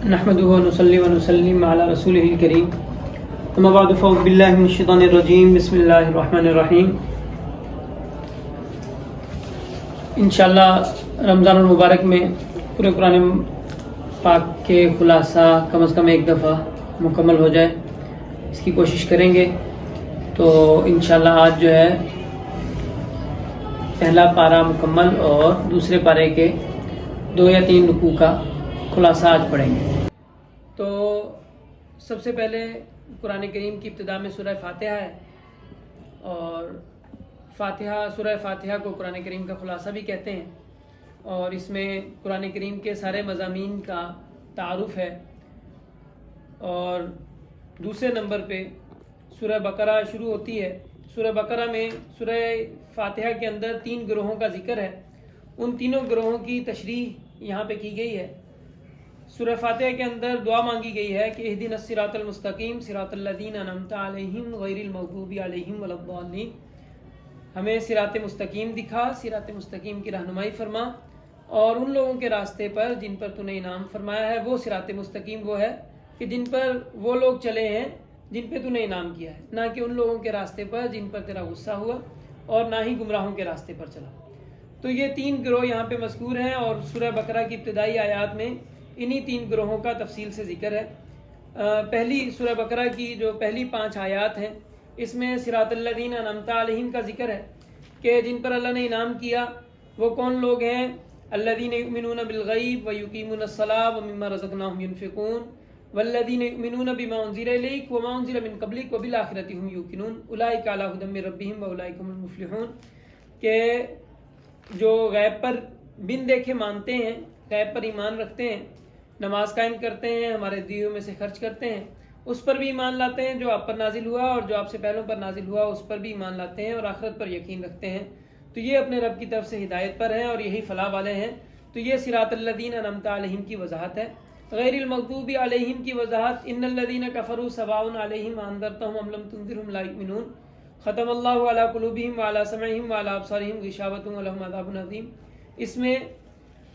نحمده ونصلي ونسلم على رسوله الكريم اما بعد فاعوذ بالله من الشیطان الرجیم بسم اللہ الرحمن الرحیم۔ انشاءاللہ رمضان المبارک میں پورے قرآن پاک کے خلاصہ کم از کم ایک دفعہ مکمل ہو جائے، اس کی کوشش کریں گے۔ تو انشاءاللہ آج جو ہے پہلا پارہ مکمل اور دوسرے پارے کے 2 یا 3 رکوع کا خلاصہ آج پڑھیں گے۔ تو سب سے پہلے قرآن کریم کی ابتدا میں سورہ فاتحہ ہے، اور سورہ فاتحہ کو قرآن کریم کا خلاصہ بھی کہتے ہیں، اور اس میں قرآن کریم کے سارے مضامین کا تعارف ہے۔ اور دوسرے نمبر پہ سورہ بقرہ شروع ہوتی ہے۔ سورہ بقرہ میں سورہ فاتحہ کے اندر 3 گروہوں کا ذکر ہے، ان تینوں گروہوں کی تشریح یہاں پہ کی گئی ہے۔ سورہ فاتحہ کے اندر دعا مانگی گئی ہے کہ اہدنا الصراط المستقیم صراط الذین انعمت علیہم غیر المغضوب علیہم ولا الضالین، ہمیں صراط مستقیم دکھا، صراط مستقیم کی رہنمائی فرما، اور ان لوگوں کے راستے پر جن پر تو نے انعام فرمایا ہے۔ وہ صراط مستقیم وہ ہے کہ جن پر وہ لوگ چلے ہیں جن پہ تو نے انعام کیا ہے، نہ کہ ان لوگوں کے راستے پر جن پر تیرا غصہ ہوا، اور نہ ہی گمراہوں کے راستے پر چلا۔ تو یہ 3 گروہ یہاں پہ مذکور ہیں، اور سورہ بقرہ کی ابتدائی آیات میں انہی 3 گروہوں کا تفصیل سے ذکر ہے۔ پہلی سورہ بقرہ کی جو پہلی 5 آیات ہیں، اس میں صراط الذین انعمت علیہم کا ذکر ہے کہ جن پر اللہ نے انعام کیا وہ کون لوگ ہیں۔ الذین یؤمنون بالغیب ویقیمون الصلاۃ ومما رزقناہم ینفقون والذین یؤمنون بما انزل الیک وما انزل من قبلک وبالآخرۃ ھم یوقنون اولئک علی ھدی من ربہم واولئک ھم المفلحون، کہ جو غیب پر بن دیکھے مانتے ہیں، غیب پر ایمان رکھتے ہیں، نماز قائم کرتے ہیں، ہمارے دیوں میں سے خرچ کرتے ہیں، اس پر بھی ایمان لاتے ہیں جو آپ پر نازل ہوا اور جو آپ سے پہلوں پر نازل ہوا اس پر بھی ایمان لاتے ہیں، اور آخرت پر یقین رکھتے ہیں، تو یہ اپنے رب کی طرف سے ہدایت پر ہیں اور یہی فلاح والے ہیں۔ تو یہ صراط الذین انعمت علیہم کی وضاحت ہے۔ غیر المغضوب علیہم کی وضاحت ان الذین کفروا سواء علیہم انذرتہم ام لم تنذرہم لا یؤمنون، ختم اللہ علی قلوبہم وعلی سمعہم وعلی ابصارہم غشاوۃ ولہم عذاب عظیم۔ اس میں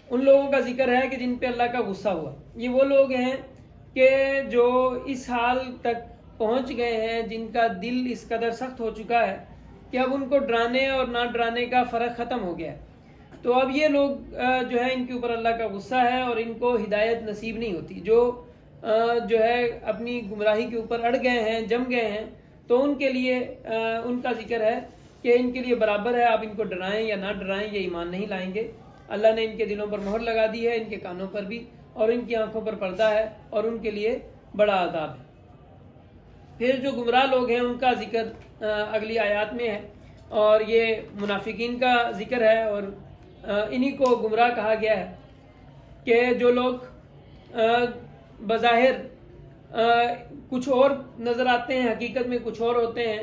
ان لوگوں کا ذکر ہے کہ جن پہ اللہ کا غصہ ہوا۔ یہ وہ لوگ ہیں کہ جو اس حال تک پہنچ گئے ہیں، جن کا دل اس قدر سخت ہو چکا ہے کہ اب ان کو ڈرانے اور نہ ڈرانے کا فرق ختم ہو گیا ہے۔ تو اب یہ لوگ جو ہے ان کے اوپر اللہ کا غصہ ہے اور ان کو ہدایت نصیب نہیں ہوتی۔ جو ہے اپنی گمراہی کے اوپر اڑ گئے ہیں، جم گئے ہیں، تو ان کے لیے ان کا ذکر ہے کہ ان کے لیے برابر ہے آپ ان کو ڈرائیں یا نہ ڈرائیں، یہ ایمان نہیں لائیں گے۔ اللہ نے ان کے دلوں پر مہر لگا دی ہے، ان کے کانوں پر بھی، اور ان کی آنکھوں پر پردہ ہے، اور ان کے لیے بڑا عذاب ہے۔ پھر جو گمراہ لوگ ہیں ان کا ذکر اگلی آیات میں ہے، اور یہ منافقین کا ذکر ہے، اور انہی کو گمراہ کہا گیا ہے کہ جو لوگ بظاہر کچھ اور نظر آتے ہیں، حقیقت میں کچھ اور ہوتے ہیں،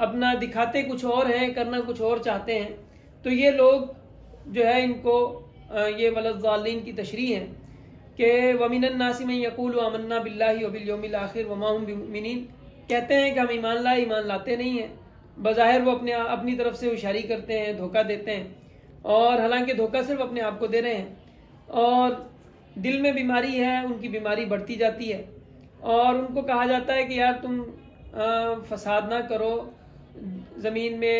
اپنا دکھاتے کچھ اور ہیں، کرنا کچھ اور چاہتے ہیں، تو یہ لوگ جو ہے ان کو یہ ولضالین کی تشریح ہے کہ وَمِنَ النَّاسِ مَن يَقُولُ آمَنَّا بِاللَّهِ وَبِالْيَوْمِ الْآخِرِ وَمَا هُم بِمُؤْمِنِينَ، کہتے ہیں کہ ہم ایمان لاتے نہیں ہیں، بظاہر وہ اپنی طرف سے ہوشیاری کرتے ہیں، دھوکہ دیتے ہیں، اور حالانکہ دھوکہ صرف اپنے آپ کو دے رہے ہیں، اور دل میں بیماری ہے، ان کی بیماری بڑھتی جاتی ہے، اور ان کو کہا جاتا ہے کہ یار تم فساد نہ کرو، زمین میں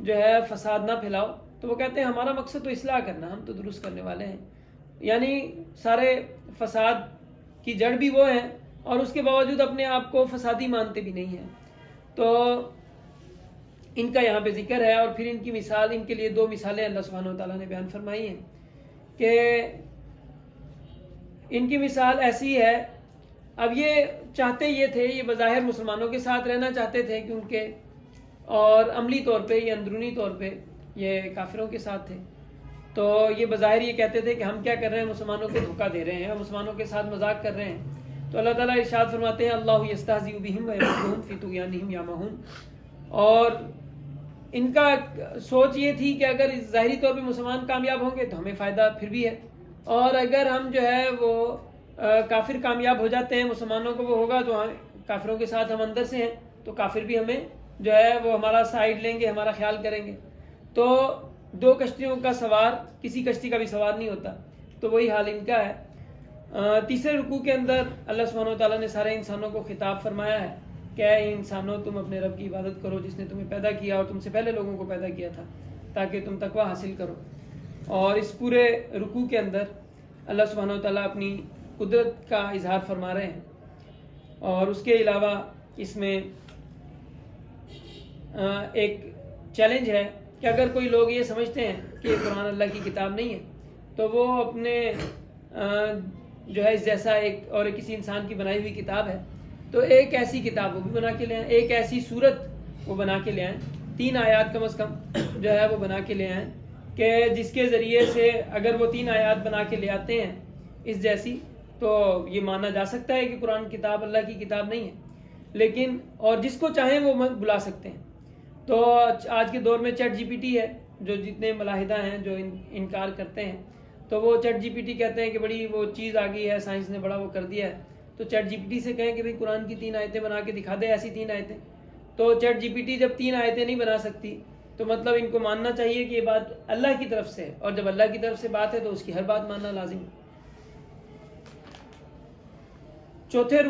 جو ہے فساد نہ پھیلاؤ، تو وہ کہتے ہیں ہمارا مقصد تو اصلاح کرنا، ہم تو درست کرنے والے ہیں۔ یعنی سارے فساد کی جڑ بھی وہ ہیں، اور اس کے باوجود اپنے آپ کو فسادی مانتے بھی نہیں ہیں۔ تو ان کا یہاں پہ ذکر ہے، اور پھر ان کی مثال، ان کے لیے 2 مثالیں اللہ سبحانہ و تعالیٰ نے بیان فرمائی ہیں کہ ان کی مثال ایسی ہے۔ اب یہ چاہتے یہ تھے، یہ بظاہر مسلمانوں کے ساتھ رہنا چاہتے تھے کیونکہ، اور عملی طور پہ یہ اندرونی طور پہ یہ کافروں کے ساتھ تھے، تو یہ بظاہر یہ کہتے تھے کہ ہم کیا کر رہے ہیں، مسلمانوں کو دھوکہ دے رہے ہیں، ہم مسلمانوں کے ساتھ مذاق کر رہے ہیں۔ تو اللہ تعالیٰ ارشاد فرماتے ہیں اللہ یستہزئ بہم ویمدھم فی طغیانہم یعمہون، اور ان کا سوچ یہ تھی کہ اگر ظاہری طور پہ مسلمان کامیاب ہوں گے تو ہمیں فائدہ پھر بھی ہے، اور اگر ہم جو ہے وہ کافر کامیاب ہو جاتے ہیں، مسلمانوں کو وہ ہوگا تو کافروں کے ساتھ ہم اندر سے ہیں، تو کافر بھی ہمیں جو ہے وہ ہمارا سائیڈ لیں گے، ہمارا خیال کریں گے۔ تو 2 کشتیوں کا سوار کسی کشتی کا بھی سوار نہیں ہوتا، تو وہی حال ان کا ہے۔ تیسرے رکوع کے اندر اللہ سبحانہ و تعالیٰ نے سارے انسانوں کو خطاب فرمایا ہے کہ اے انسانوں تم اپنے رب کی عبادت کرو جس نے تمہیں پیدا کیا اور تم سے پہلے لوگوں کو پیدا کیا تھا تاکہ تم تقوی حاصل کرو. اور اس پورے رکوع کے اندر اللہ سبحانہ و تعالیٰ اپنی قدرت کا اظہار فرما رہے ہیں. اور اس کے علاوہ اس میں ایک چیلنج ہے کہ اگر کوئی لوگ یہ سمجھتے ہیں کہ یہ قرآن اللہ کی کتاب نہیں ہے تو وہ اپنے جو ہے اس جیسا ایک اور کسی انسان کی بنائی ہوئی کتاب ہے تو ایک ایسی کتاب وہ بھی بنا کے لے آئیں, ایک ایسی صورت وہ بنا کے لے آئیں, 3 آیات کم از کم جو ہے وہ بنا کے لے آئیں کہ جس کے ذریعے سے اگر وہ 3 آیات بنا کے لے آتے ہیں اس جیسی تو یہ مانا جا سکتا ہے کہ قرآن کتاب اللہ کی کتاب نہیں ہے. لیکن اور جس کو چاہیں وہ بلا سکتے ہیں. تو آج کے دور میں چیٹ جی پی ٹی ہے, جو جتنے ملاحدہ ہیں جو انکار کرتے ہیں تو وہ چیٹ جی پی ٹی کہتے ہیں کہ بڑی وہ چیز آ گئی ہے, سائنس نے بڑا وہ کر دیا ہے. تو چیٹ جی پی ٹی سے کہیں کہ بھئی قرآن کی 3 آیتیں بنا کے دکھا دے, ایسی 3 آیتیں. تو چیٹ جی پی ٹی جب 3 آیتیں نہیں بنا سکتی تو مطلب ان کو ماننا چاہیے کہ یہ بات اللہ کی طرف سے ہے, اور جب اللہ کی طرف سے بات ہے تو اس کی ہر بات ماننا لازم ہے. چوتھے